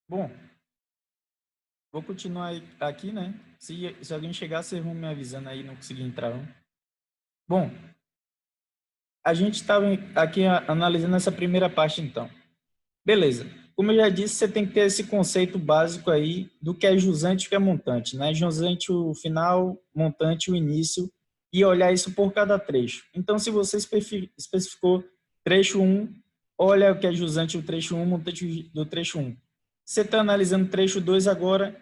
Bom, vou continuar aqui, né? Se alguém chegar, vocês vão me avisando aí, não conseguir entrar. Não. Bom, a gente estava aqui analisando essa primeira parte, então. Beleza. Como eu já disse, você tem que ter esse conceito básico aí do que é jusante e o que é montante, né? Jusante o final, montante o início, e olhar isso por cada trecho. Então, se você especificou trecho 1, olha o que é jusante o trecho 1, montante do trecho 1. Você está analisando o trecho 2 agora,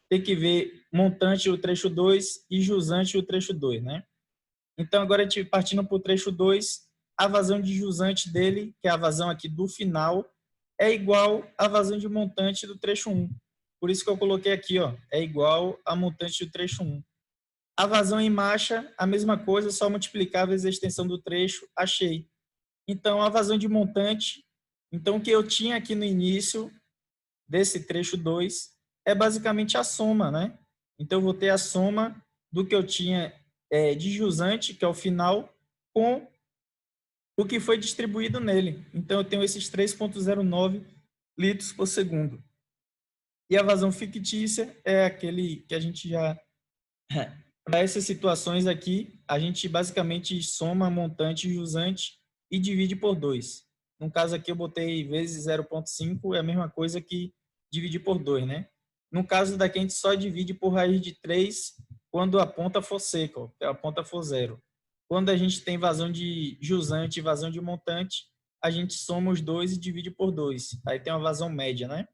tem que ver montante o trecho 2 e jusante o trecho 2, né? Então, agora a gente partindo para o trecho 2, a vazão de jusante dele, que é a vazão aqui do final, é igual à vazão de montante do trecho 1. Por isso que eu coloquei aqui, ó, é igual a montante do trecho 1. A vazão em marcha, a mesma coisa, só multiplicar vezes a extensão do trecho, achei. Então, a vazão de montante, então o que eu tinha aqui no início desse trecho 2 é basicamente a soma, né? Então, eu vou ter a soma do que eu tinha de jusante, que é o final, com o que foi distribuído nele. Então, eu tenho esses 3,09 litros por segundo. E a vazão fictícia é aquele que a gente já... Para essas situações aqui, a gente basicamente soma montante e jusante e divide por 2. No caso aqui, eu botei vezes 0,5, é a mesma coisa que dividir por 2, né? No caso daqui, a gente só divide por raiz de 3 quando a ponta for seca, ó, a ponta for zero. Quando a gente tem vazão de jusante e vazão de montante, a gente soma os dois e divide por 2. Aí tem uma vazão média, né?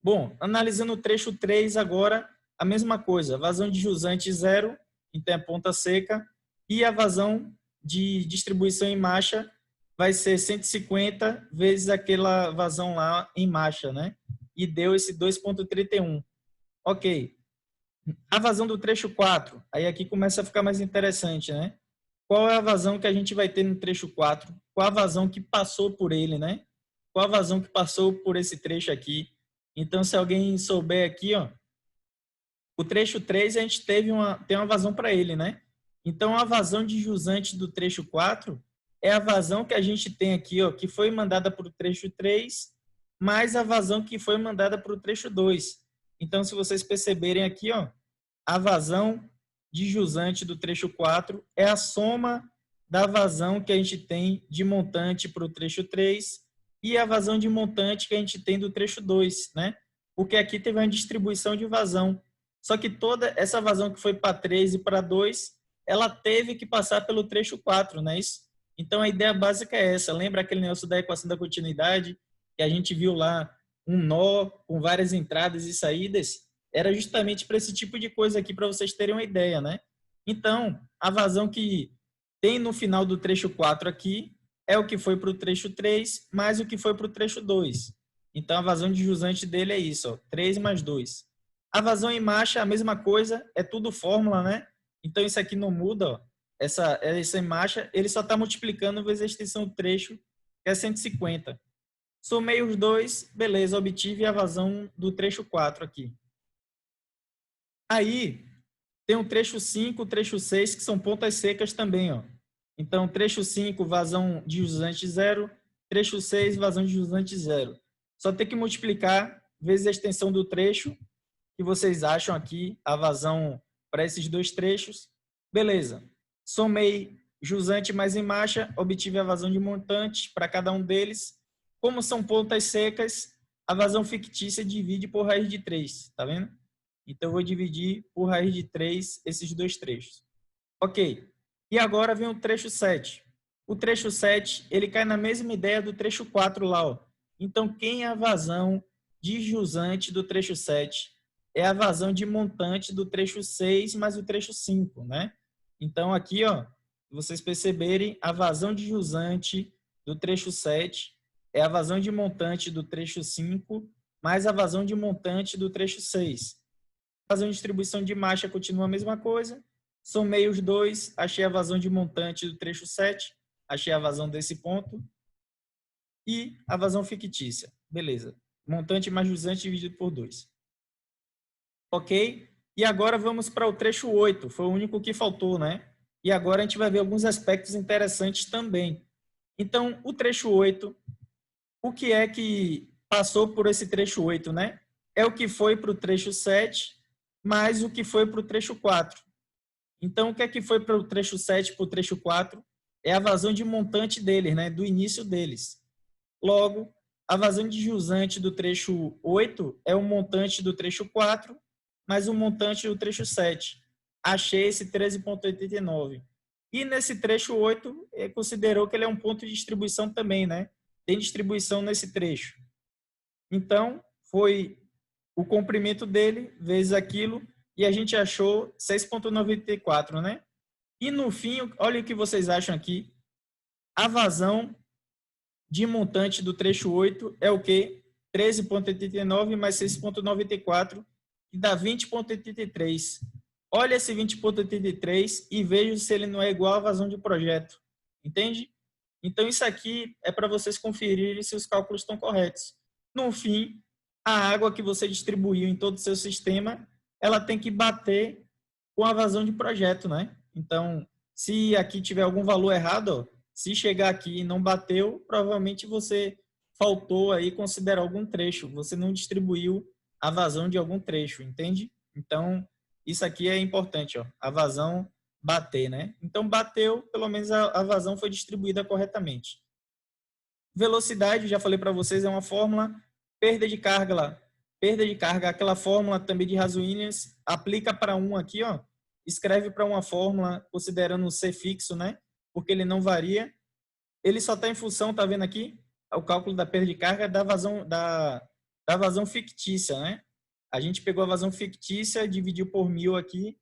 Bom, analisando o trecho 3 agora, a mesma coisa, vazão de jusante zero, então é ponta seca, e a vazão de distribuição em marcha vai ser 150 vezes aquela vazão lá em marcha, né? E deu esse 2,31. Ok. A vazão do trecho 4, aí aqui começa a ficar mais interessante, né? Qual é a vazão que a gente vai ter no trecho 4? Qual a vazão que passou por ele, né? Qual a vazão que passou por esse trecho aqui? Então, se alguém souber aqui, ó, o trecho 3 a gente tem uma vazão para ele, né? Então, a vazão de jusante do trecho 4 é a vazão que a gente tem aqui, ó, que foi mandada para o trecho 3, mais a vazão que foi mandada para o trecho 2. Então, se vocês perceberem aqui, ó, a vazão de jusante do trecho 4 é a soma da vazão que a gente tem de montante para o trecho 3 e a vazão de montante que a gente tem do trecho 2, né? Porque aqui teve uma distribuição de vazão. Só que toda essa vazão que foi para 3 e para 2, ela teve que passar pelo trecho 4, não é isso? Então a ideia básica é essa. Lembra aquele negócio da equação da continuidade que a gente viu lá, um nó com várias entradas e saídas? Era justamente para esse tipo de coisa aqui, para vocês terem uma ideia, né? Então, a vazão que tem no final do trecho 4 aqui é o que foi para o trecho 3 mais o que foi para o trecho 2. Então, a vazão de jusante dele é isso, ó, 3 mais 2. A vazão em marcha, a mesma coisa, é tudo fórmula, né? Então, isso aqui não muda, ó. Essa em marcha, ele só está multiplicando vezes a extensão do trecho, que é 150. Somei os dois, beleza, obtive a vazão do trecho 4 aqui. Aí, tem o trecho 5, o trecho 6, que são pontas secas também, ó. Então, trecho 5, vazão de jusante zero, trecho 6, vazão de jusante zero. Só tem que multiplicar vezes a extensão do trecho, que vocês acham aqui, a vazão para esses dois trechos. Beleza. Somei jusante mais em marcha, obtive a vazão de montante para cada um deles. Como são pontas secas, a vazão fictícia divide por raiz de 3, tá vendo? Então, eu vou dividir por raiz de 3 esses dois trechos. Ok. E agora vem o trecho 7. O trecho 7, ele cai na mesma ideia do trecho 4 lá, ó. Então, quem é a vazão de jusante do trecho 7? É a vazão de montante do trecho 6 mais o trecho 5, né? Então, aqui, ó, vocês perceberem, a vazão de jusante do trecho 7 é a vazão de montante do trecho 5 mais a vazão de montante do trecho 6. A vazão de distribuição de marcha continua a mesma coisa. Somei os dois, achei a vazão de montante do trecho 7, achei a vazão desse ponto e a vazão fictícia. Beleza. Montante mais jusante dividido por 2. Ok? E agora vamos para o trecho 8. Foi o único que faltou, né? E agora a gente vai ver alguns aspectos interessantes também. Então, o trecho 8, o que é que passou por esse trecho 8, né? É o que foi para o trecho 7, mais o que foi para o trecho 4. Então, o que é que foi para o trecho 7 para o trecho 4? É a vazão de montante deles, né? Do início deles. Logo, a vazão de jusante do trecho 8 é o montante do trecho 4, mais o montante do trecho 7. Achei esse 13,89. E nesse trecho 8, considerou que ele é um ponto de distribuição também, né? Tem distribuição nesse trecho. Então, foi o comprimento dele vezes aquilo, e a gente achou 6,94, né? E no fim, olha o que vocês acham aqui. A vazão de montante do trecho 8 é o quê? 13,89 mais 6,94, que dá 20,83. Olha esse 20,83 e veja se ele não é igual à vazão de projeto. Entende? Então, isso aqui é para vocês conferirem se os cálculos estão corretos. No fim, a água que você distribuiu em todo o seu sistema, ela tem que bater com a vazão de projeto, né? Então, se aqui tiver algum valor errado, ó, se chegar aqui e não bateu, provavelmente você faltou aí considerar algum trecho, você não distribuiu a vazão de algum trecho, entende? Então, isso aqui é importante, ó, a vazão bater, né? Então, bateu, pelo menos a vazão foi distribuída corretamente. Velocidade, já falei para vocês, é uma fórmula. Perda de carga, aquela fórmula também de Haas-Williams, aplica para um aqui, ó, escreve para uma fórmula considerando o C fixo, né? Porque ele não varia. Ele só está em função, tá vendo aqui? O cálculo da perda de carga da vazão fictícia, né? A gente pegou a vazão fictícia, dividiu por 1000 aqui.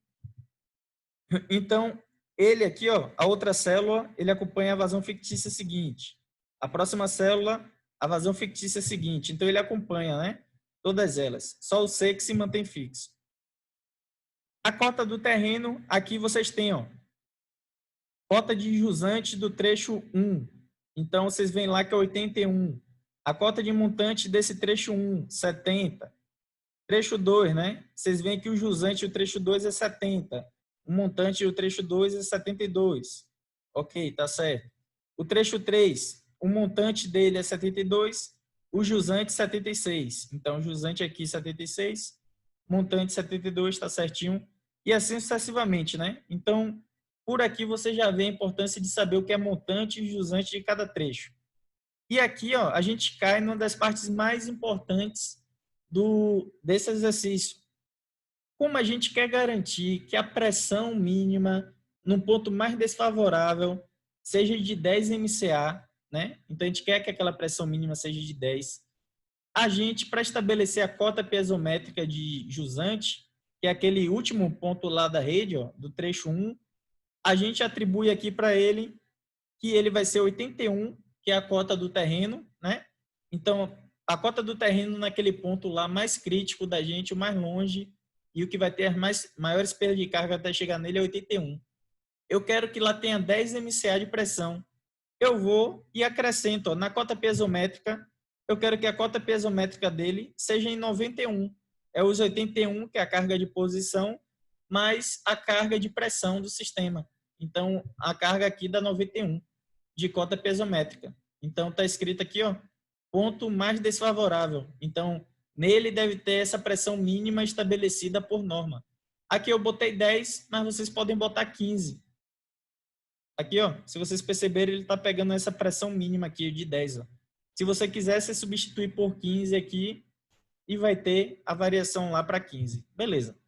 Então, ele aqui, ó, a outra célula, ele acompanha a vazão fictícia seguinte. A próxima célula, a vazão fictícia seguinte. Então, ele acompanha, né? Todas elas. Só o C que se mantém fixo. A cota do terreno, aqui vocês têm, ó, cota de jusante do trecho 1. Então, vocês veem lá que é 81. A cota de montante desse trecho 1, 70. Trecho 2, né? Vocês veem que o jusante do trecho 2 é 70. O montante do trecho 2 é 72. Ok, tá certo. O trecho 3, o montante dele é 72, o jusante 76. Então, o jusante aqui 76, montante 72, está certinho. E assim sucessivamente, né? Então, por aqui você já vê a importância de saber o que é montante e jusante de cada trecho. E aqui, ó, a gente cai numa das partes mais importantes desse exercício. Como a gente quer garantir que a pressão mínima num ponto mais desfavorável seja de 10 MCA, né? Então, a gente quer que aquela pressão mínima seja de 10. A gente, para estabelecer a cota piezométrica de jusante, que é aquele último ponto lá da rede, ó, do trecho 1, a gente atribui aqui para ele que ele vai ser 81, que é a cota do terreno, né? Então, a cota do terreno naquele ponto lá mais crítico da gente, o mais longe, e o que vai ter as maiores perdas de carga até chegar nele é 81. Eu quero que lá tenha 10 MCA de pressão. Eu vou e acrescento, ó, na cota piezométrica, eu quero que a cota piezométrica dele seja em 91. É os 81, que é a carga de posição, mais a carga de pressão do sistema. Então, a carga aqui dá 91 de cota piezométrica. Então, está escrito aqui, ó, ponto mais desfavorável. Então, nele deve ter essa pressão mínima estabelecida por norma. Aqui eu botei 10, mas vocês podem botar 15. Aqui, ó, se vocês perceberem, ele está pegando essa pressão mínima aqui de 10. Ó. Se você quiser, você substitui por 15 aqui e vai ter a variação lá para 15. Beleza.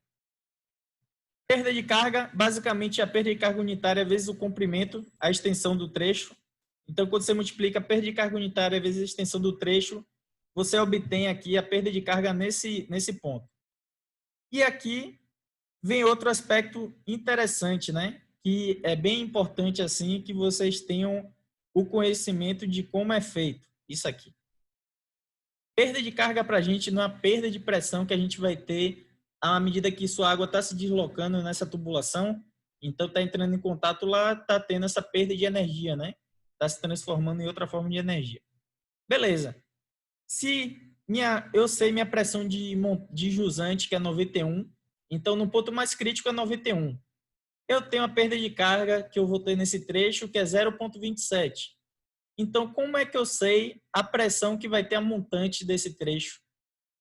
Perda de carga, basicamente a perda de carga unitária vezes o comprimento, a extensão do trecho. Então, quando você multiplica a perda de carga unitária vezes a extensão do trecho, você obtém aqui a perda de carga nesse ponto. E aqui vem outro aspecto interessante, né? Que é bem importante assim que vocês tenham o conhecimento de como é feito isso aqui. Perda de carga para a gente não é a perda de pressão que a gente vai ter à medida que sua água está se deslocando nessa tubulação. Então, está entrando em contato lá, está tendo essa perda de energia, né? Está se transformando em outra forma de energia. Beleza. Se eu sei minha pressão de jusante, que é 91, então no ponto mais crítico é 91. Eu tenho a perda de carga que eu vou ter nesse trecho, que é 0,27. Então, como é que eu sei a pressão que vai ter a montante desse trecho?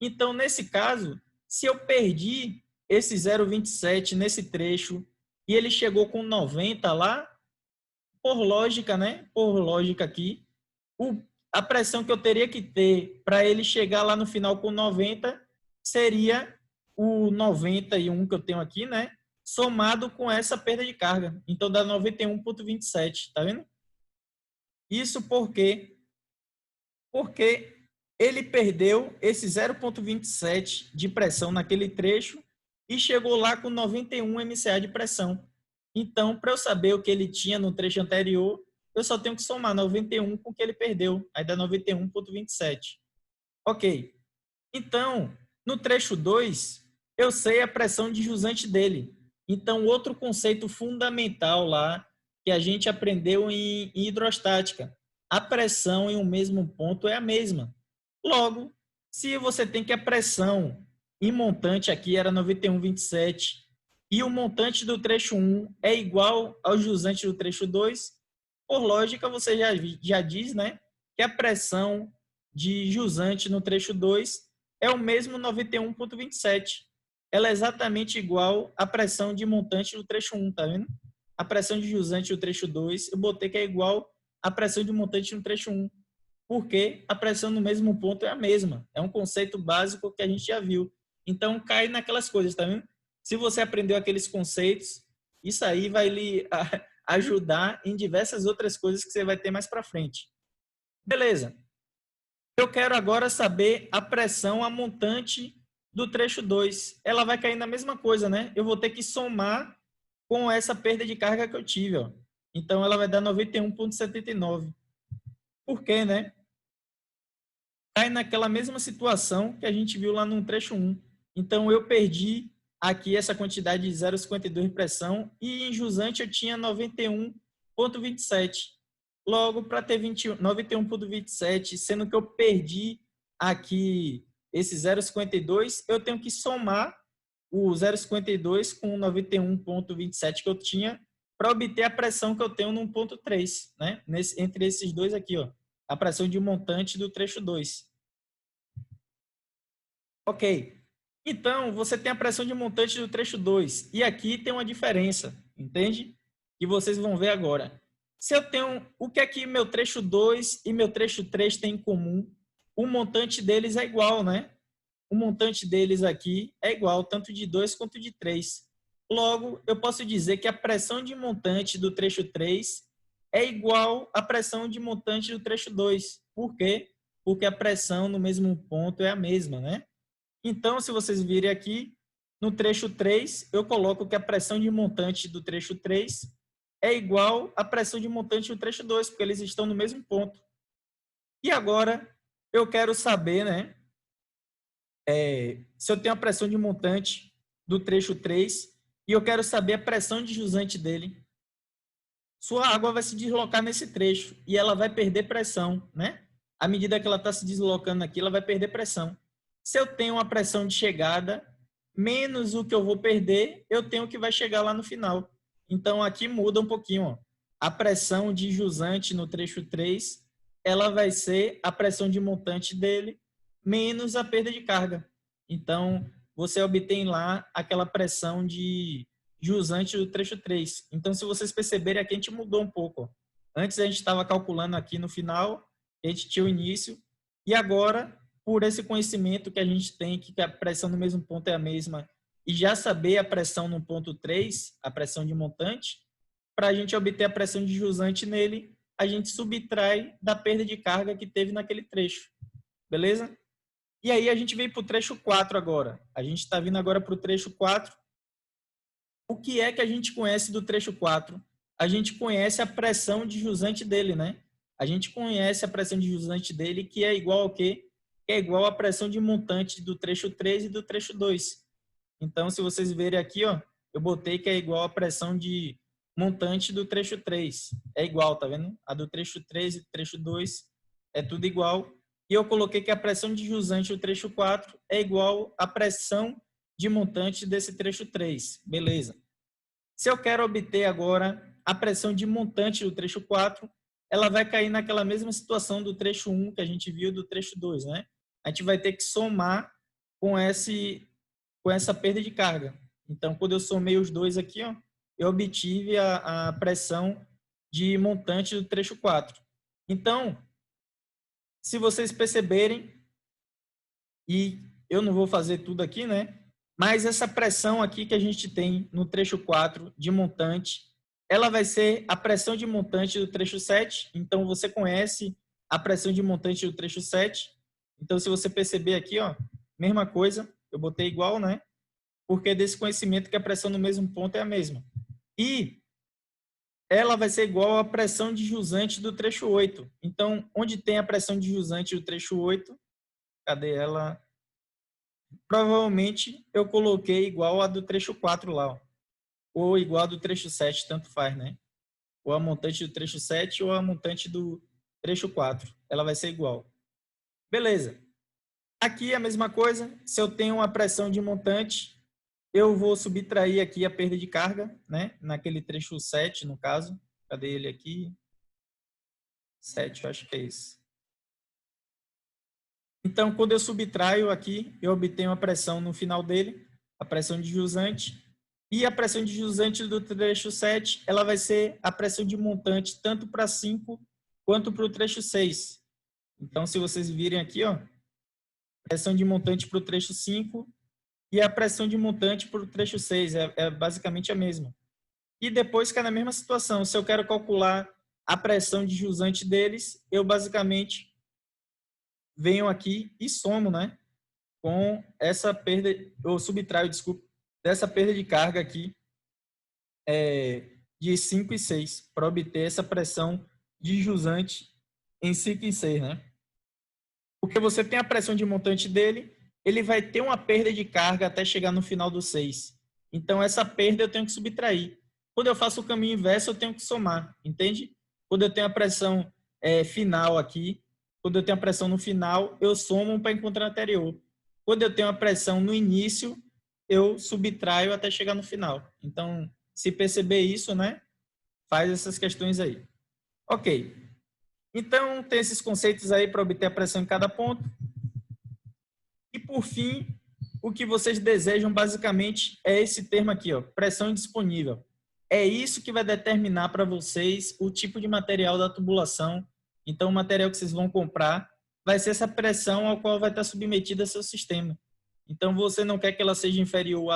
Então, nesse caso, se eu perdi esse 0,27 nesse trecho e ele chegou com 90 lá, por lógica, né? Por lógica aqui, a pressão que eu teria que ter para ele chegar lá no final com 90 seria o 91 que eu tenho aqui, né? Somado com essa perda de carga. Então dá 91,27, tá vendo? Isso porque ele perdeu esse 0,27 de pressão naquele trecho e chegou lá com 91 MCA de pressão. Então, para eu saber o que ele tinha no trecho anterior, eu só tenho que somar 91 com o que ele perdeu. Aí dá 91,27. Ok. Então, no trecho 2, eu sei a pressão de jusante dele. Então, outro conceito fundamental lá que a gente aprendeu em hidrostática. A pressão em um mesmo ponto é a mesma. Logo, se você tem que a pressão em montante aqui era 91,27 e o montante do trecho 1 é igual ao jusante do trecho 2, por lógica, você já diz, né, que a pressão de jusante no trecho 2 é o mesmo 91,27. Ela é exatamente igual à pressão de montante do trecho 1, tá vendo? A pressão de jusante do trecho 2, eu botei que é igual à pressão de montante no trecho 1, porque a pressão no mesmo ponto é a mesma. É um conceito básico que a gente já viu. Então, cai naquelas coisas, tá vendo? Se você aprendeu aqueles conceitos, isso aí vai lhe ajudar em diversas outras coisas que você vai ter mais para frente. Beleza. Eu quero agora saber a pressão a montante do trecho 2. Ela vai cair na mesma coisa, né? Eu vou ter que somar com essa perda de carga que eu tive, ó. Então, ela vai dar 91,79. Por quê, né? Cai naquela mesma situação que a gente viu lá no trecho 1. Então, eu perdi aqui essa quantidade de 0,52 de pressão e em jusante eu tinha 91,27. Logo, para ter 91,27, sendo que eu perdi aqui esse 0,52, eu tenho que somar o 0,52 com o 91,27 que eu tinha para obter a pressão que eu tenho no 1,3, né? Entre esses dois aqui, ó, a pressão de montante do trecho 2. Ok. Então, você tem a pressão de montante do trecho 2. E aqui tem uma diferença, entende? Que vocês vão ver agora. Se eu tenho... O que é que meu trecho 2 e meu trecho 3 têm em comum? O montante deles é igual, né? O montante deles aqui é igual, tanto de 2 quanto de 3. Logo, eu posso dizer que a pressão de montante do trecho 3 é igual à pressão de montante do trecho 2. Por quê? Porque a pressão no mesmo ponto é a mesma, né? Então, se vocês virem aqui, no trecho 3, eu coloco que a pressão de montante do trecho 3 é igual à pressão de montante do trecho 2, porque eles estão no mesmo ponto. E agora, eu quero saber, né, se eu tenho a pressão de montante do trecho 3 e eu quero saber a pressão de jusante dele, sua água vai se deslocar nesse trecho e ela vai perder pressão, né? À medida que ela está se deslocando aqui, ela vai perder pressão. Se eu tenho uma pressão de chegada, menos o que eu vou perder, eu tenho o que vai chegar lá no final. Então, aqui muda um pouquinho. Ó. A pressão de jusante no trecho 3, ela vai ser a pressão de montante dele, menos a perda de carga. Então, você obtém lá aquela pressão de jusante do trecho 3. Então, se vocês perceberem, aqui a gente mudou um pouco. Ó. Antes a gente estava calculando aqui no final, a gente tinha o início, e agora, por esse conhecimento que a gente tem, que a pressão no mesmo ponto é a mesma, e já saber a pressão no ponto 3, a pressão de montante, para a gente obter a pressão de jusante nele, a gente subtrai da perda de carga que teve naquele trecho. Beleza? E aí a gente vem para o trecho 4 agora. A gente está vindo agora para o trecho 4. O que é que a gente conhece do trecho 4? A gente conhece a pressão de jusante dele, né? A gente conhece a pressão de jusante dele, que é igual ao quê? Que é igual à pressão de montante do trecho 3 e do trecho 2. Então, se vocês verem aqui, ó, eu botei que é igual à pressão de montante do trecho 3. É igual, tá vendo? A do trecho 3 e do trecho 2 é tudo igual. E eu coloquei que a pressão de jusante do trecho 4 é igual à pressão de montante desse trecho 3. Beleza. Se eu quero obter agora a pressão de montante do trecho 4, ela vai cair naquela mesma situação do trecho 1 que a gente viu do trecho 2, né? A gente vai ter que somar com essa perda de carga. Então, quando eu somei os dois aqui, ó, eu obtive a pressão de montante do trecho 4. Então, se vocês perceberem, e eu não vou fazer tudo aqui, né? Mas essa pressão aqui que a gente tem no trecho 4 de montante, ela vai ser a pressão de montante do trecho 7. Então, você conhece a pressão de montante do trecho 7. Então, se você perceber aqui, ó, mesma coisa, eu botei igual, né? Porque desse conhecimento que a pressão no mesmo ponto é a mesma. E ela vai ser igual à pressão de jusante do trecho 8. Então, onde tem a pressão de jusante do trecho 8, cadê ela? Provavelmente eu coloquei igual a do trecho 4 lá, ó. Ou igual a do trecho 7, tanto faz, né? Ou a montante do trecho 7 ou a montante do trecho 4. Ela vai ser igual. Beleza. Aqui a mesma coisa. Se eu tenho uma pressão de montante, eu vou subtrair aqui a perda de carga, né? Naquele trecho 7, no caso. Cadê ele aqui? 7, eu acho que é esse. Então, quando eu subtraio aqui, eu obtenho a pressão no final dele, a pressão de jusante. E a pressão de jusante do trecho 7, ela vai ser a pressão de montante tanto para 5 quanto para o trecho 6. Então, se vocês virem aqui, ó, pressão de montante para o trecho 5 e a pressão de montante para o trecho 6, é basicamente a mesma. E depois cai na mesma situação. Se eu quero calcular a pressão de jusante deles, eu basicamente venho aqui e somo, né, com essa perda, ou subtraio, desculpa, dessa perda de carga aqui de 5 e 6, para obter essa pressão de jusante em 5 e 6, né? Porque você tem a pressão de montante dele, ele vai ter uma perda de carga até chegar no final do 6. Então, essa perda eu tenho que subtrair. Quando eu faço o caminho inverso, eu tenho que somar, entende? Quando eu tenho a pressão final aqui, quando eu tenho a pressão no final, eu somo para encontrar a anterior. Quando eu tenho a pressão no início, eu subtraio até chegar no final. Então, se perceber isso, né, faz essas questões aí. Ok. Então, tem esses conceitos aí para obter a pressão em cada ponto. E, por fim, o que vocês desejam, basicamente, é esse termo aqui, ó, pressão disponível. É isso que vai determinar para vocês o tipo de material da tubulação. Então, o material que vocês vão comprar vai ser essa pressão ao qual vai estar submetida seu sistema. Então, você não quer que ela seja inferior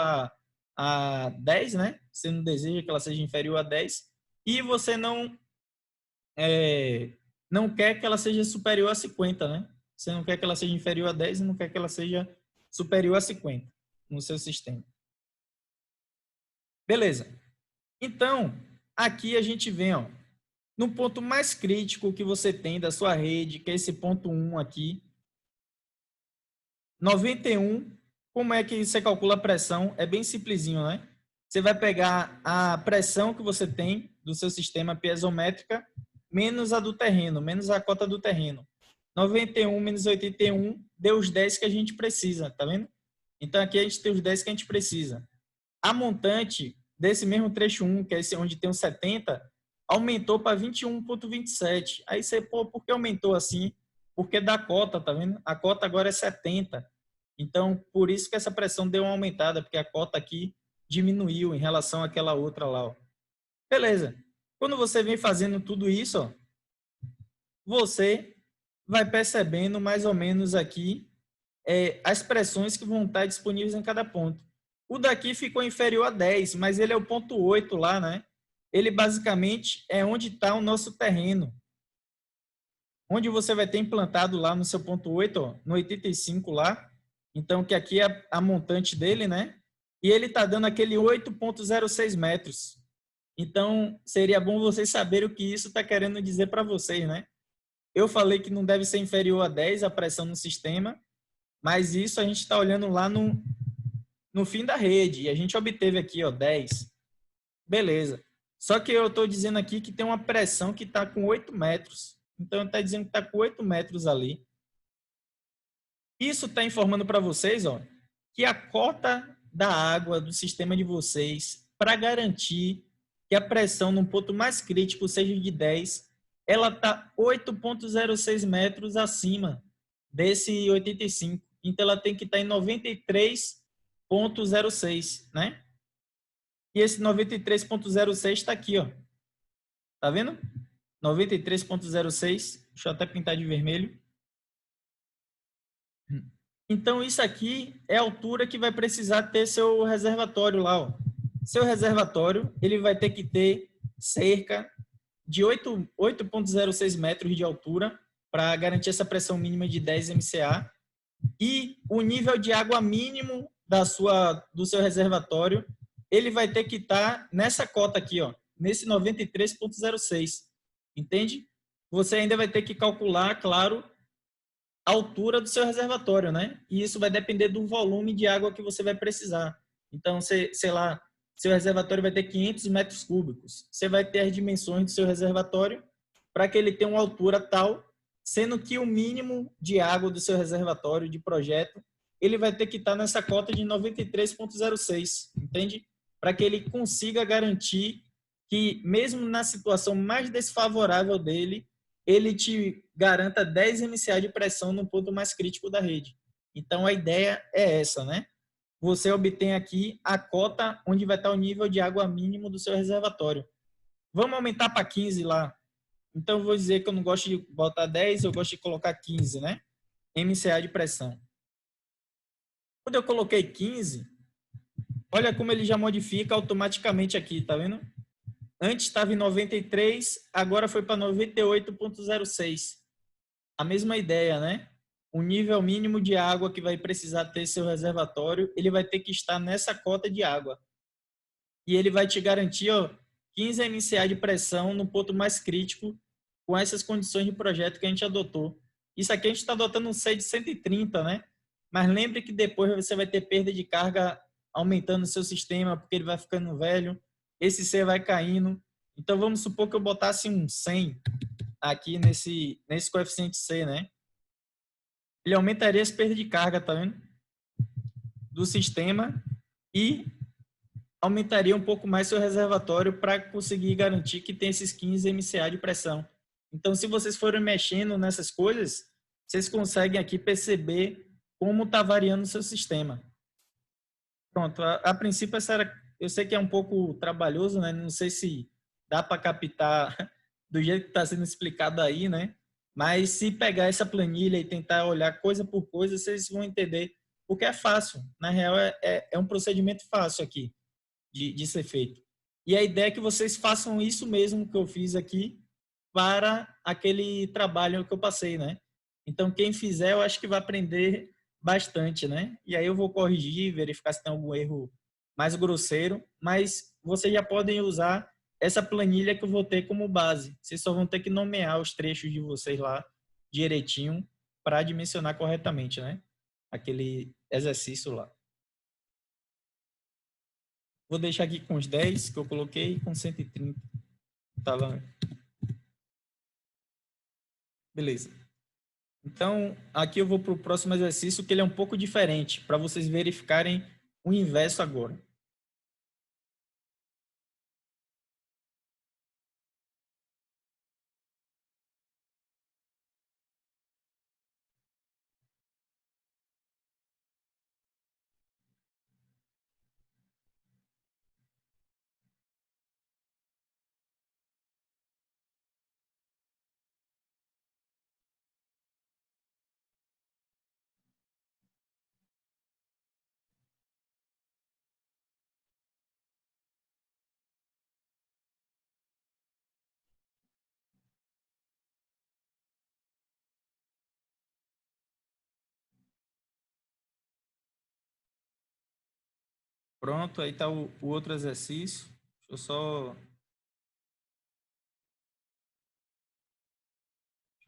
a 10, né? Você não deseja que ela seja inferior a 10. E você não quer que ela seja superior a 50, né? Você não quer que ela seja inferior a 10 e não quer que ela seja superior a 50 no seu sistema. Beleza. Então, aqui a gente vem, ó, no ponto mais crítico que você tem da sua rede, que é esse ponto 1 aqui, 91. Como é que você calcula a pressão? É bem simplesinho, né? Você vai pegar a pressão que você tem do seu sistema piezométrica menos a do terreno, menos a cota do terreno. 91 menos 81 deu os 10 que a gente precisa, tá vendo? Então, aqui a gente tem os 10 que a gente precisa. A montante desse mesmo trecho 1, que é esse onde tem o 70, aumentou para 21,27. Aí você, pô, por que aumentou assim? Porque da cota, tá vendo? A cota agora é 70. Então, por isso que essa pressão deu uma aumentada, porque a cota aqui diminuiu em relação àquela outra lá, ó. Beleza. Quando você vem fazendo tudo isso, ó, você vai percebendo mais ou menos aqui as pressões que vão estar disponíveis em cada ponto. O daqui ficou inferior a 10, mas ele é o ponto 8 lá, né? Ele basicamente é onde está o nosso terreno. Onde você vai ter implantado lá no seu ponto 8, ó, no 85 lá. Então, que aqui é a montante dele, né? E ele está dando aquele 8,06 metros. Então, seria bom vocês saberem o que isso está querendo dizer para vocês, né? Eu falei que não deve ser inferior a 10 a pressão no sistema, mas isso a gente está olhando lá no fim da rede, e a gente obteve aqui, ó, 10. Beleza. Só que eu estou dizendo aqui que tem uma pressão que está com 8 metros. Então, está dizendo que está com 8 metros ali. Isso está informando para vocês, ó, que a cota da água do sistema de vocês, para garantir que a pressão no ponto mais crítico seja de 10, ela está 8,06 metros acima desse 85. Então, ela tem que estar em 93,06, né? E esse 93,06 está aqui, ó. Tá vendo? 93,06. Deixa eu até pintar de vermelho. Então, isso aqui é a altura que vai precisar ter seu reservatório lá, ó. Seu reservatório, ele vai ter que ter cerca de 8,06 metros de altura para garantir essa pressão mínima de 10 MCA e o nível de água mínimo do seu reservatório, ele vai ter que estar nessa cota aqui, ó, nesse 93,06. Entende? Você ainda vai ter que calcular, claro, a altura do seu reservatório, né? E isso vai depender do volume de água que você vai precisar. Então, sei lá, seu reservatório vai ter 500 metros cúbicos. Você vai ter as dimensões do seu reservatório para que ele tenha uma altura tal, sendo que o mínimo de água do seu reservatório de projeto, ele vai ter que estar nessa cota de 93,06, entende? Para que ele consiga garantir que, mesmo na situação mais desfavorável dele, ele te garanta 10 MCA de pressão no ponto mais crítico da rede. Então, a ideia é essa, né? Você obtém aqui a cota onde vai estar o nível de água mínimo do seu reservatório. Vamos aumentar para 15 lá. Então, eu vou dizer que eu não gosto de botar 10, eu gosto de colocar 15, né? MCA de pressão. Quando eu coloquei 15, olha como ele já modifica automaticamente aqui, tá vendo? Antes estava em 93, agora foi para 98,06. A mesma ideia, né? O nível mínimo de água que vai precisar ter seu reservatório, ele vai ter que estar nessa cota de água. E ele vai te garantir, ó, 15 MCA de pressão no ponto mais crítico com essas condições de projeto que a gente adotou. Isso aqui a gente está adotando um C de 130, né? Mas lembre que depois você vai ter perda de carga aumentando o seu sistema, porque ele vai ficando velho, esse C vai caindo. Então, vamos supor que eu botasse um 100 aqui nesse coeficiente C, né? Ele aumentaria as perdas de carga, tá vendo? Do sistema e aumentaria um pouco mais seu reservatório para conseguir garantir que tem esses 15 MCA de pressão. Então, se vocês forem mexendo nessas coisas, vocês conseguem aqui perceber como está variando o seu sistema. Pronto, a princípio essa era, eu sei que é um pouco trabalhoso, né? Não sei se dá para captar do jeito que está sendo explicado aí, né? Mas se pegar essa planilha e tentar olhar coisa por coisa, vocês vão entender, porque é fácil. Na real, é um procedimento fácil aqui de ser feito. E a ideia é que vocês façam isso mesmo que eu fiz aqui para aquele trabalho que eu passei, né? Então, quem fizer, eu acho que vai aprender bastante, né? E aí eu vou corrigir, verificar se tem algum erro mais grosseiro, mas vocês já podem usar essa planilha que eu vou ter como base. Vocês só vão ter que nomear os trechos de vocês lá direitinho para dimensionar corretamente, né? Aquele exercício lá. Vou deixar aqui com os 10 que eu coloquei com 130. Tá lá. Beleza. Então, aqui eu vou para o próximo exercício, que ele é um pouco diferente, para vocês verificarem o inverso agora. Pronto, aí está o outro exercício. Deixa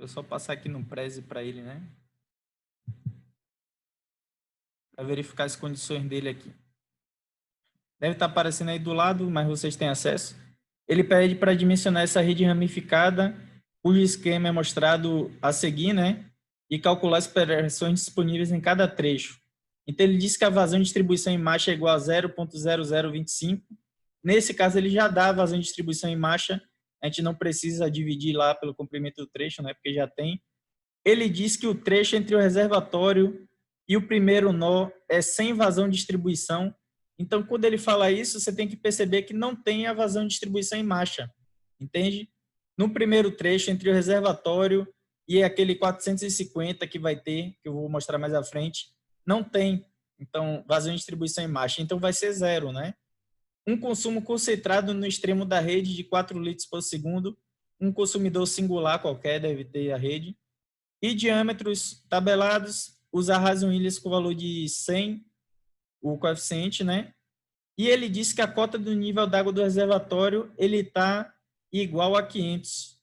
eu só passar aqui no Prezi para ele, né? Para verificar as condições dele aqui. Deve estar aparecendo aí do lado, mas vocês têm acesso. Ele pede para dimensionar essa rede ramificada, cujo esquema é mostrado a seguir, né? E calcular as pressões disponíveis em cada trecho. Então, ele diz que a vazão de distribuição em marcha é igual a 0,0025. Nesse caso, ele já dá a vazão de distribuição em marcha a gente não precisa dividir lá pelo comprimento do trecho, né, porque já tem. Ele diz que o trecho entre o reservatório e o primeiro nó é sem vazão de distribuição. Então, quando ele fala isso, você tem que perceber que não tem a vazão de distribuição em marcha, entende? No primeiro trecho, entre o reservatório e aquele 450 que vai ter, que eu vou mostrar mais à frente, não tem, então, vazão de distribuição em marcha. Então, vai ser zero, né? Um consumo concentrado no extremo da rede de 4 litros por segundo, um consumidor singular qualquer deve ter a rede, e diâmetros tabelados, usar razões com valor de 100, o coeficiente, né? E ele disse que a cota do nível d'água do reservatório ele está igual a 500.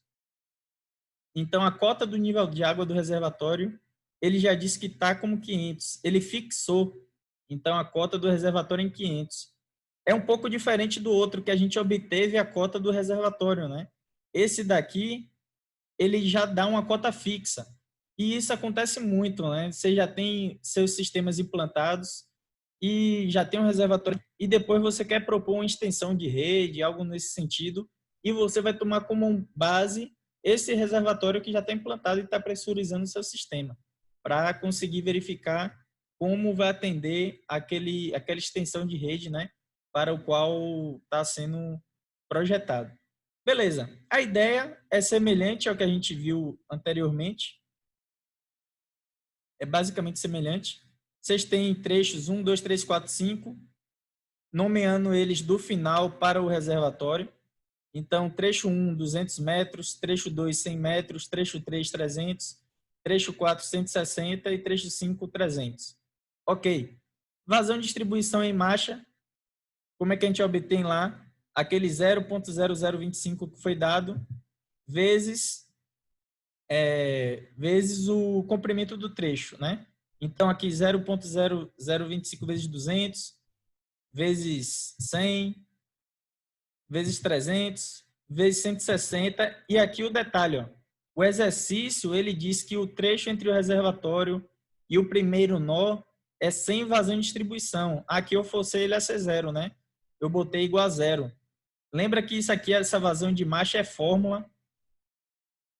Então, a cota do nível de água do reservatório, ele já disse que está como 500. Ele fixou, então, a cota do reservatório em 500. É um pouco diferente do outro, que a gente obteve a cota do reservatório, né? Esse daqui, ele já dá uma cota fixa. E isso acontece muito, né? Você já tem seus sistemas implantados e já tem um reservatório, e depois você quer propor uma extensão de rede, algo nesse sentido, e você vai tomar como base esse reservatório que já está implantado e está pressurizando o seu sistema, para conseguir verificar como vai atender aquela extensão de rede, né, para o qual está sendo projetado. Beleza, a ideia é semelhante ao que a gente viu anteriormente, é basicamente semelhante. Vocês têm trechos 1, 2, 3, 4, 5, nomeando eles do final para o reservatório. Então, trecho 1, 200 metros, trecho 2, 100 metros, trecho 3, 300, trecho 4, 160 e trecho 5, 300. Ok. Vazão de distribuição em marcha, como é que a gente obtém lá? Aquele 0,0025 que foi dado, vezes o comprimento do trecho, né? Então, aqui 0,0025 vezes 200, vezes 100, vezes 300, vezes 160. E aqui o detalhe, ó, o exercício, ele diz que o trecho entre o reservatório e o primeiro nó é sem vazão de distribuição. Aqui eu forcei ele a ser zero, né? Eu botei igual a zero. Lembra que isso aqui, essa vazão de marcha é fórmula.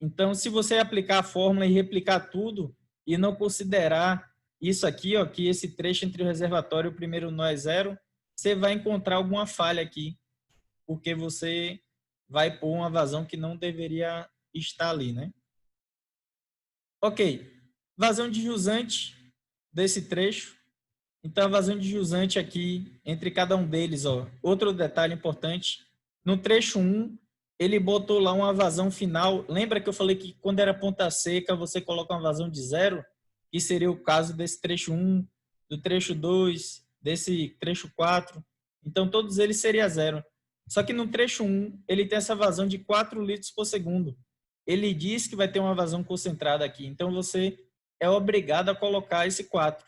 Então, se você aplicar a fórmula e replicar tudo e não considerar isso aqui, ó, que esse trecho entre o reservatório e o primeiro nó é zero, você vai encontrar alguma falha aqui, porque você vai pôr uma vazão que não deveria estar ali, né? Ok, vazão de jusante desse trecho. Então, a vazão de jusante aqui, entre cada um deles, ó, outro detalhe importante, no trecho 1, ele botou lá uma vazão final. Lembra que eu falei que quando era ponta seca, você coloca uma vazão de zero? Que seria o caso desse trecho 1, do trecho 2, desse trecho 4. Então, todos eles seriam zero. Só que no trecho 1, ele tem essa vazão de 4 litros por segundo. Ele diz que vai ter uma vazão concentrada aqui. Então, você é obrigado a colocar esse 4.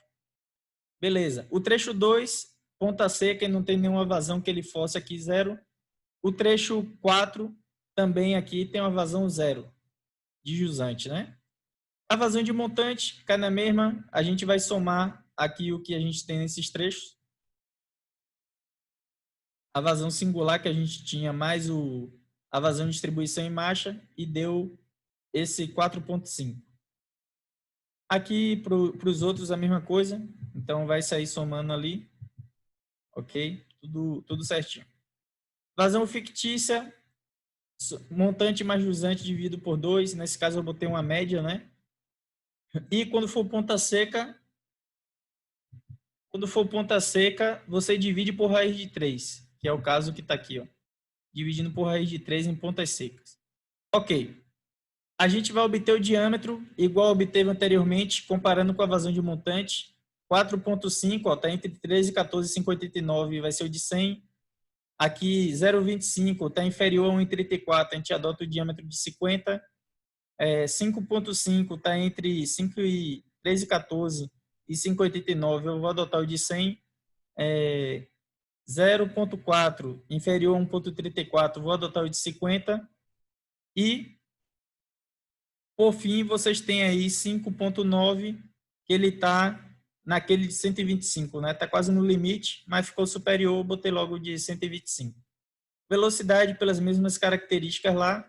Beleza. O trecho 2, ponta seca e não tem nenhuma vazão que ele force aqui, zero. O trecho 4, também aqui tem uma vazão zero de jusante, né? A vazão de montante cai na mesma. A gente vai somar aqui o que a gente tem nesses trechos. A vazão singular que a gente tinha mais a vazão de distribuição em marcha e deu esse 4,5. Aqui para os outros a mesma coisa. Então vai sair somando ali. Ok? Tudo certinho. Vazão fictícia, montante mais jusante dividido por 2. Nesse caso eu botei uma média, né? E quando for ponta seca, você divide por raiz de 3, que é o caso que está aqui, ó. Dividindo por raiz de 3 em pontas secas. Ok. A gente vai obter o diâmetro igual obteve anteriormente, comparando com a vazão de montante. 4,5, está entre 13 e 14,589, vai ser o de 100. Aqui, 0,25 está inferior a 1,34, a gente adota o diâmetro de 50. 5,5 está entre 13,14 e 5,89, eu vou adotar o de 100. 0,4 inferior a 1,34, vou adotar o de 50. E, por fim, vocês têm aí 5,9, que ele está naquele de 125, né? Está quase no limite, mas ficou superior, botei logo de 125. Velocidade pelas mesmas características lá.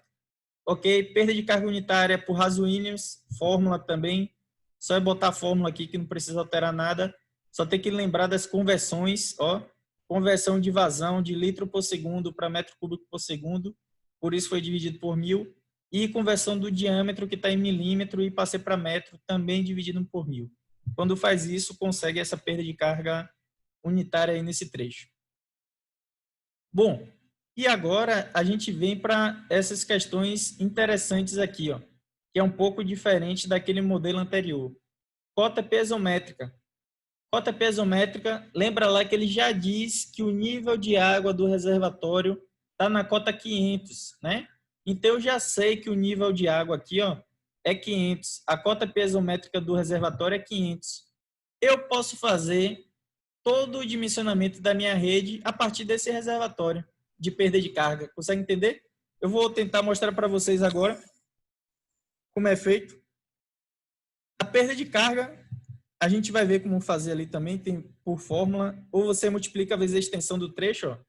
Ok? Perda de carga unitária por Haas-Williams, fórmula também. Só é botar a fórmula aqui que não precisa alterar nada. Só tem que lembrar das conversões, ó. Conversão de vazão de litro por segundo para metro cúbico por segundo. Por isso foi dividido por 1000. E conversão do diâmetro que está em milímetro e passei para metro, também dividido por 1000. Quando faz isso, consegue essa perda de carga unitária aí nesse trecho. Bom, e agora a gente vem para essas questões interessantes aqui, ó, que é um pouco diferente daquele modelo anterior. Cota piezométrica. Cota piezométrica, lembra lá que ele já diz que o nível de água do reservatório está na cota 500, né? Então eu já sei que o nível de água aqui, ó, é 500. A cota piezométrica do reservatório é 500. Eu posso fazer todo o dimensionamento da minha rede a partir desse reservatório de perda de carga. Consegue entender? Eu vou tentar mostrar para vocês agora como é feito. A perda de carga, a gente vai ver como fazer ali também, tem por fórmula. Ou você multiplica vezes a extensão do trecho, ó.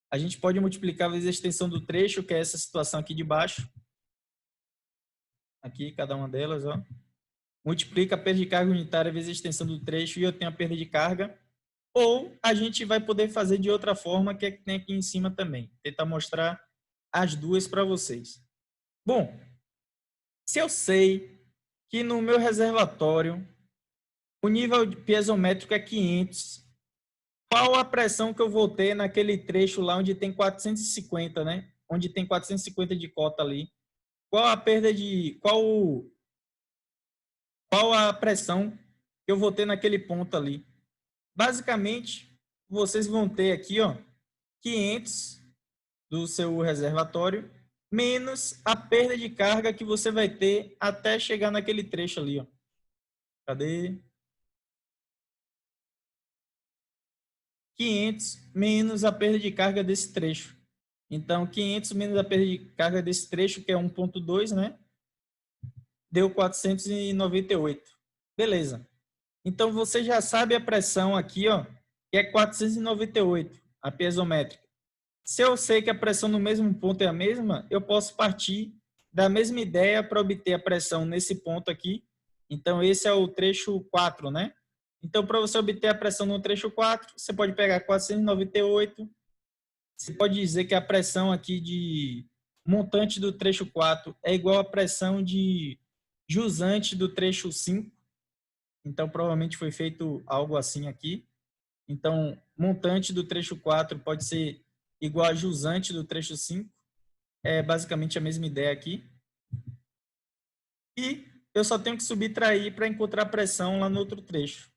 A gente pode multiplicar vezes a extensão do trecho, que é essa situação aqui de baixo. Aqui, cada uma delas, ó. Multiplica a perda de carga unitária vezes a extensão do trecho e eu tenho a perda de carga. Ou a gente vai poder fazer de outra forma, que é que tem aqui em cima também. Tentar mostrar as duas para vocês. Bom, se eu sei que no meu reservatório o nível piezométrico é 500, qual a pressão que eu vou ter naquele trecho lá onde tem 450, né? Onde tem 450 de cota ali. Qual a perda de... Qual a pressão que eu vou ter naquele ponto ali? Basicamente, vocês vão ter aqui, ó, 500 do seu reservatório, menos a perda de carga que você vai ter até chegar naquele trecho ali, ó. Cadê? 500 menos a perda de carga desse trecho. Então, 500 menos a perda de carga desse trecho, que é 1.2, né? Deu 498. Beleza. Então, você já sabe a pressão aqui, ó, que é 498, a piezométrica. Se eu sei que a pressão no mesmo ponto é a mesma, eu posso partir da mesma ideia para obter a pressão nesse ponto aqui. Então, esse é o trecho 4, né? Então, para você obter a pressão no trecho 4, você pode pegar 498. Você pode dizer que a pressão aqui de montante do trecho 4 é igual à pressão de jusante do trecho 5. Então, provavelmente foi feito algo assim aqui. Então, montante do trecho 4 pode ser igual a jusante do trecho 5. É basicamente a mesma ideia aqui. E eu só tenho que subtrair para encontrar a pressão lá no outro trecho.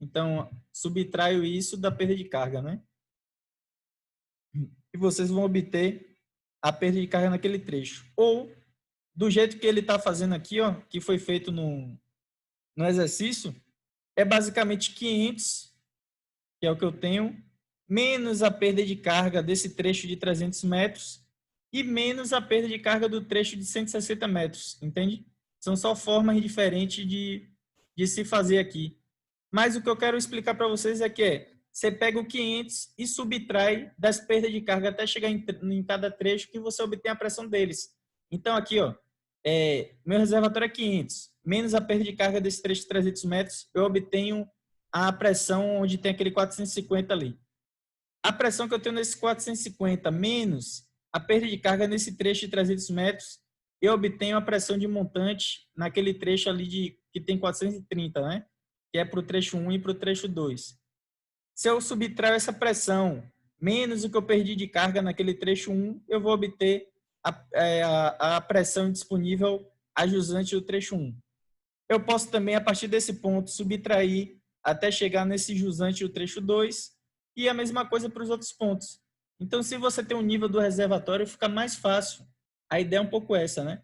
Então, subtraio isso da perda de carga, né? E vocês vão obter a perda de carga naquele trecho. Ou, do jeito que ele está fazendo aqui, ó, que foi feito no exercício, é basicamente 500, que é o que eu tenho, menos a perda de carga desse trecho de 300 metros e menos a perda de carga do trecho de 160 metros, entende? São só formas diferentes de se fazer aqui. Mas o que eu quero explicar para vocês é que você pega o 500 e subtrai das perdas de carga até chegar em cada trecho que você obtém a pressão deles. Então, aqui, ó, meu reservatório é 500, menos a perda de carga desse trecho de 300 metros, eu obtenho a pressão onde tem aquele 450 ali. A pressão que eu tenho nesse 450 menos a perda de carga nesse trecho de 300 metros, eu obtenho a pressão de montante naquele trecho ali que tem 430, né? Que é para o trecho 1 e para o trecho 2. Se eu subtrair essa pressão menos o que eu perdi de carga naquele trecho 1, eu vou obter a pressão disponível a jusante do trecho 1. Eu posso também, a partir desse ponto, subtrair até chegar nesse jusante do trecho 2 e a mesma coisa para os outros pontos. Então, se você tem um nível do reservatório, fica mais fácil. A ideia é um pouco essa, né?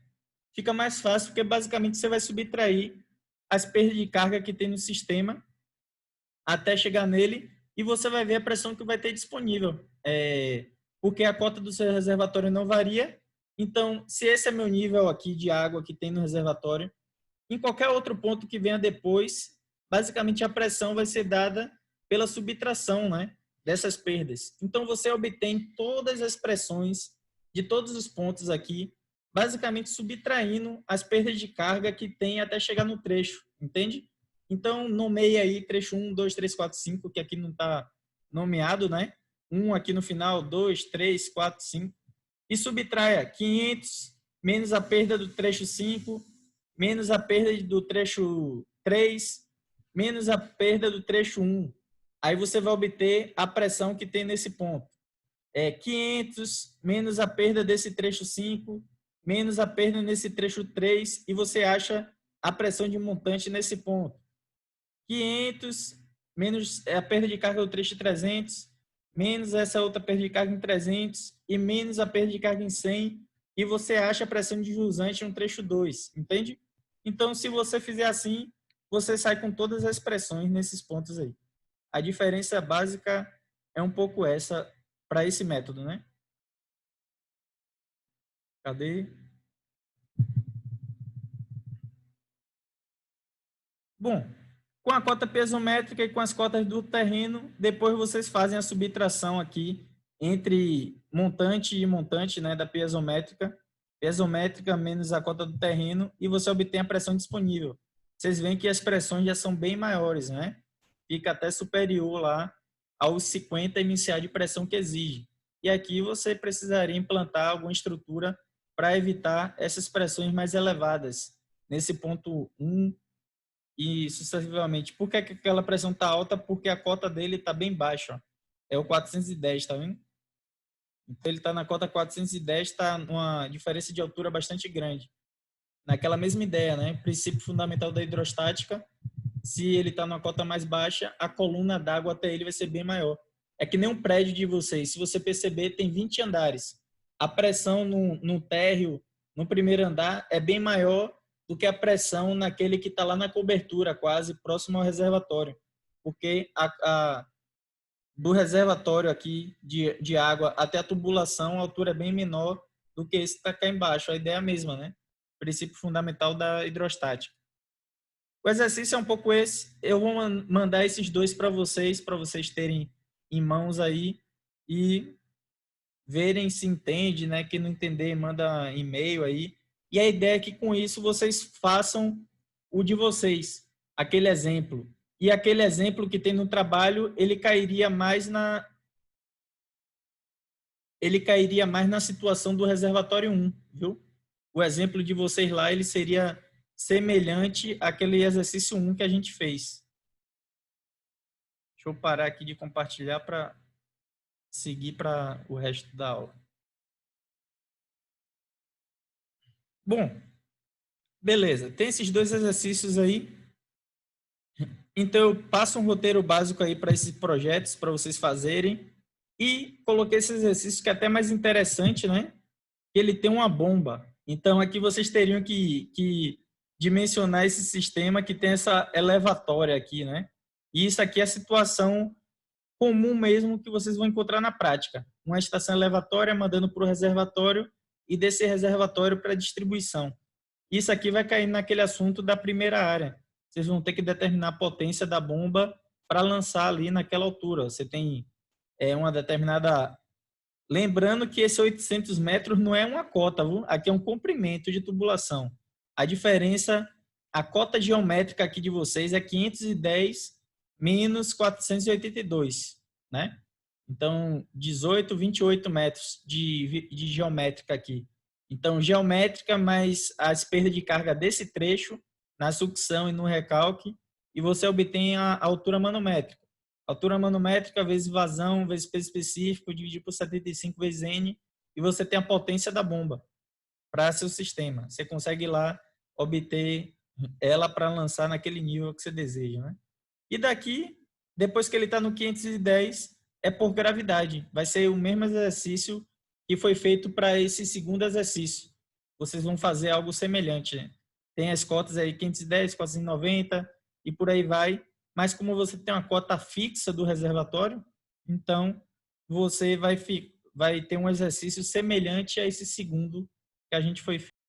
Fica mais fácil porque, basicamente, você vai subtrair as perdas de carga que tem no sistema até chegar nele e você vai ver a pressão que vai ter disponível. Porque a cota do seu reservatório não varia. Então, se esse é meu nível aqui de água que tem no reservatório, em qualquer outro ponto que venha depois, basicamente a pressão vai ser dada pela subtração, né, dessas perdas. Então, você obtém todas as pressões de todos os pontos aqui, basicamente subtraindo as perdas de carga que tem até chegar no trecho, entende? Então, nomeia aí trecho 1, 2, 3, 4, 5, que aqui não está nomeado, né? 1 aqui no final, 2, 3, 4, 5. E subtraia 500 menos a perda do trecho 5, menos a perda do trecho 3, menos a perda do trecho 1. Aí você vai obter a pressão que tem nesse ponto. 500 menos a perda desse trecho 5, menos a perda nesse trecho 3, e você acha a pressão de montante nesse ponto. 500 menos a perda de carga do trecho 300, menos essa outra perda de carga em 300 e menos a perda de carga em 100, e você acha a pressão de jusante no trecho 2, entende? Então, se você fizer assim, você sai com todas as pressões nesses pontos aí. A diferença básica é um pouco essa para esse método, né? Cadê? Bom, com a cota piezométrica e com as cotas do terreno, depois vocês fazem a subtração aqui entre montante e montante, né, da piezométrica menos a cota do terreno, e você obtém a pressão disponível. Vocês veem que as pressões já são bem maiores, né? Fica até superior lá aos 50 MCA de pressão que exige. E aqui você precisaria implantar alguma estrutura para evitar essas pressões mais elevadas, nesse ponto 1 e sucessivamente. Por que aquela pressão está alta? Porque a cota dele está bem baixa. É o 410, tá vendo? Então ele está na cota 410, está numa diferença de altura bastante grande. Naquela mesma ideia, né? Princípio fundamental da hidrostática, se ele está na cota mais baixa, a coluna d'água até ele vai ser bem maior. É que nem um prédio de vocês. Se você perceber, tem 20 andares. A pressão no térreo, no primeiro andar, é bem maior do que a pressão naquele que está lá na cobertura, quase próximo ao reservatório. Porque do reservatório aqui de água até a tubulação, a altura é bem menor do que esse que está cá embaixo. A ideia é a mesma, né? Princípio fundamental da hidrostática. O exercício é um pouco esse. Eu vou mandar esses dois para vocês terem em mãos aí e verem se entende, né? Quem não entender, manda e-mail aí. E a ideia é que com isso vocês façam o de vocês, aquele exemplo. E aquele exemplo que tem no trabalho, ele cairia mais na situação do reservatório 1, viu? O exemplo de vocês lá, ele seria semelhante àquele exercício 1 que a gente fez. Deixa eu parar aqui de compartilhar para seguir para o resto da aula. Bom, beleza. Tem esses dois exercícios aí. Então, eu passo um roteiro básico aí para esses projetos, para vocês fazerem. E coloquei esse exercício que é até mais interessante, né? Ele tem uma bomba. Então, aqui vocês teriam que dimensionar esse sistema que tem essa elevatória aqui, né? E isso aqui é a situação comum mesmo que vocês vão encontrar na prática. Uma estação elevatória mandando para o reservatório e desse reservatório para a distribuição. Isso aqui vai cair naquele assunto da primeira área. Vocês vão ter que determinar a potência da bomba para lançar ali naquela altura. Você tem uma determinada... Lembrando que esse 800 metros não é uma cota, viu? Aqui é um comprimento de tubulação. A diferença, a cota geométrica aqui de vocês é 510 menos 482, né? Então, 18, 28 metros de geométrica aqui. Então, geométrica mais as perdas de carga desse trecho, na sucção e no recalque, e você obtém a altura manométrica. Altura manométrica vezes vazão, vezes peso específico, dividido por 75 vezes N, e você tem a potência da bomba para seu sistema. Você consegue ir lá obter ela para lançar naquele nível que você deseja, né? E daqui, depois que ele está no 510, é por gravidade. Vai ser o mesmo exercício que foi feito para esse segundo exercício. Vocês vão fazer algo semelhante, né? Tem as cotas aí 510, 490 e por aí vai. Mas como você tem uma cota fixa do reservatório, então você vai ter um exercício semelhante a esse segundo que a gente foi